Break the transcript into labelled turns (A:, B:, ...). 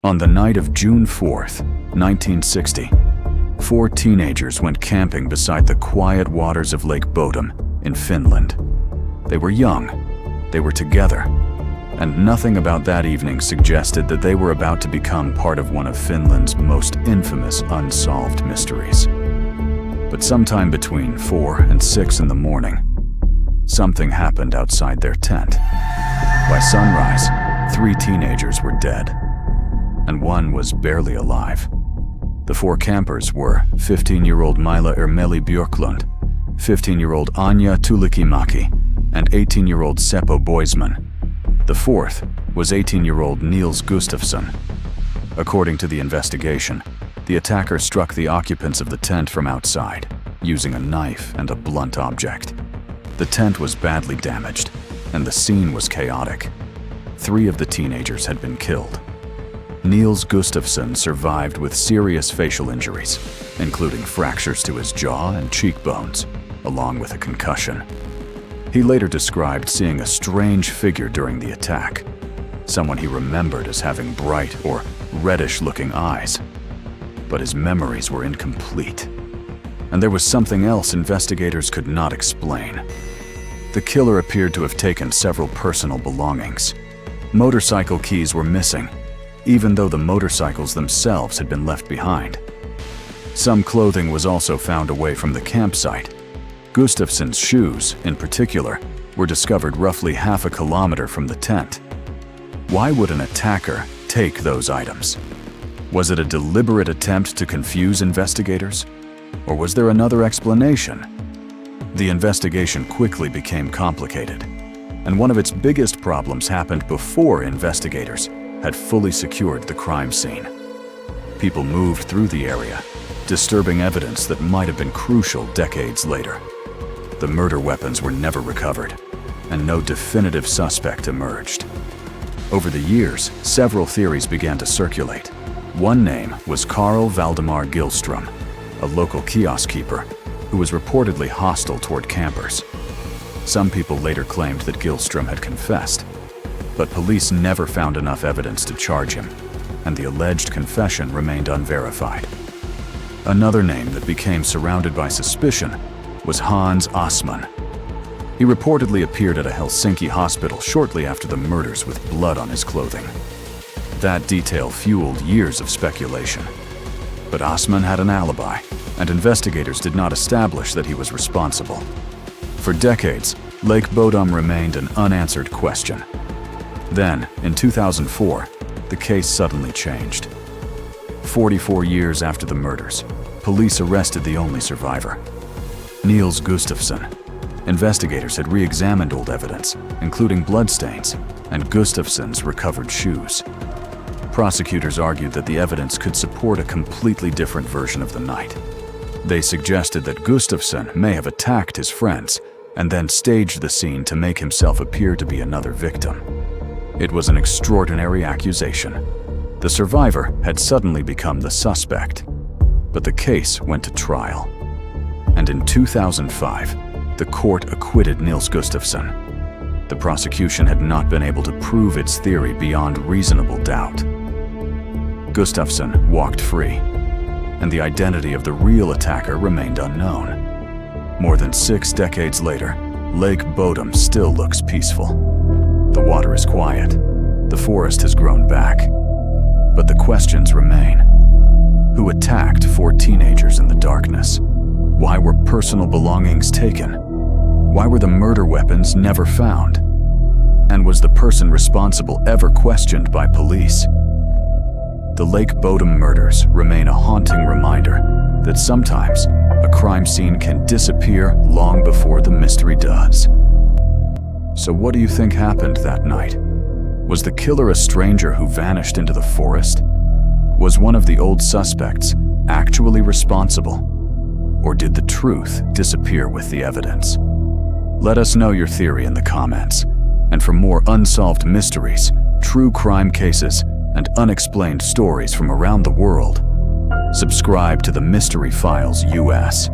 A: On the night of June 4th, 1960, 4 teenagers went camping beside the quiet waters of Lake Bodom in Finland. They were young, they were together, and nothing about that evening suggested that they were about to become part of one of Finland's most infamous unsolved mysteries. But sometime between 4 and 6 in the morning, something happened outside their tent. By sunrise, 3 teenagers were dead, and one was barely alive. The 4 campers were 15-year-old Mila Ermeli Björklund, 15-year-old Anja Tulikimäki, and 18-year-old Seppo Boisman. The 4th was 18-year-old Niels Gustafsson. According to the investigation, the attacker struck the occupants of the tent from outside, using a knife and a blunt object. The tent was badly damaged, and the scene was chaotic. 3 of the teenagers had been killed. Niels Gustafsson survived with serious facial injuries, including fractures to his jaw and cheekbones, along with a concussion. He later described seeing a strange figure during the attack, someone he remembered as having bright or reddish-looking eyes. But his memories were incomplete, and there was something else investigators could not explain. The killer appeared to have taken several personal belongings. Motorcycle keys were missing, even though the motorcycles themselves had been left behind. Some clothing was also found away from the campsite. Gustafsson's shoes, in particular, were discovered roughly half a kilometer from the tent. Why would an attacker take those items? Was it a deliberate attempt to confuse investigators? Or was there another explanation? The investigation quickly became complicated, and one of its biggest problems happened before investigators had fully secured the crime scene. People moved through the area, disturbing evidence that might have been crucial decades later. The murder weapons were never recovered, and no definitive suspect emerged. Over the years, several theories began to circulate. One name was Carl Valdemar Gillström, a local kiosk keeper who was reportedly hostile toward campers. Some people later claimed that Gillström had confessed, but police never found enough evidence to charge him, and the alleged confession remained unverified. Another name that became surrounded by suspicion was Hans Assmann. He reportedly appeared at a Helsinki hospital shortly after the murders with blood on his clothing. That detail fueled years of speculation. But Assmann had an alibi, and investigators did not establish that he was responsible. For decades, Lake Bodom remained an unanswered question. Then, in 2004, the case suddenly changed. 44 years after the murders, police arrested the only survivor, Niels Gustafsson. Investigators had re-examined old evidence, including bloodstains and Gustafsson's recovered shoes. Prosecutors argued that the evidence could support a completely different version of the night. They suggested that Gustafsson may have attacked his friends and then staged the scene to make himself appear to be another victim. It was an extraordinary accusation. The survivor had suddenly become the suspect, but the case went to trial. And in 2005, the court acquitted Niels Gustafsson. The prosecution had not been able to prove its theory beyond reasonable doubt. Gustafsson walked free, and the identity of the real attacker remained unknown. More than 6 decades later, Lake Bodom still looks peaceful. The water is quiet, the forest has grown back, but the questions remain. Who attacked 4 teenagers in the darkness? Why were personal belongings taken? Why were the murder weapons never found? And was the person responsible ever questioned by police? The Lake Bodom murders remain a haunting reminder that sometimes a crime scene can disappear long before the mystery does. So what do you think happened that night? Was the killer a stranger who vanished into the forest? Was one of the old suspects actually responsible? Or did the truth disappear with the evidence? Let us know your theory in the comments. And for more unsolved mysteries, true crime cases, and unexplained stories from around the world, subscribe to the Mystery Files US.